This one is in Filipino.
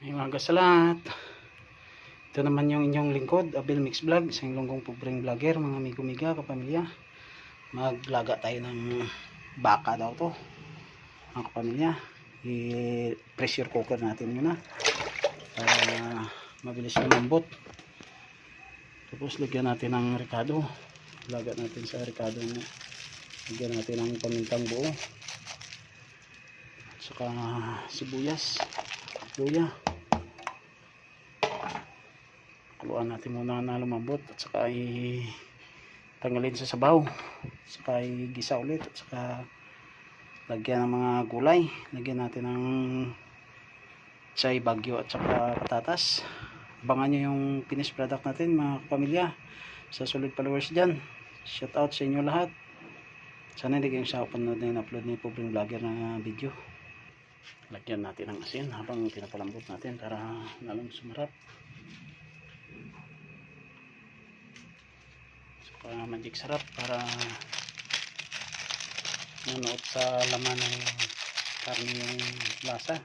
May umaga sa lahat. Ito naman yung inyong lingkod, Abel Mix Vlog, isang lunggong pobreng vlogger, mga amigo-miga, kapamilya. Maglaga tayo ng baka daw to, mga kapamilya. I-pressure cooker natin muna para mabilis lumambot. Tapos lagyan natin ng ricado. Laga natin sa ricado. Lagyan natin ng pamintang buo. At saka sibuyas, luya. Kuluan natin muna na lumambot at saka tanggalin sa sabaw, saka gisa ulit at saka lagyan ng mga gulay. Lagyan natin ng chay bagyo at saka patatas. Abangan nyo yung finished product natin, mga kapamilya, sa solid followers dyan. Shout out sa inyo lahat. Sana hindi kayong sa panood na in-upload ni pobreng vlogger na video. Lagyan natin ng asin habang pinapalambot natin para lalong sumarap. Magic sarap para manood sa laman ng karne yung lasa.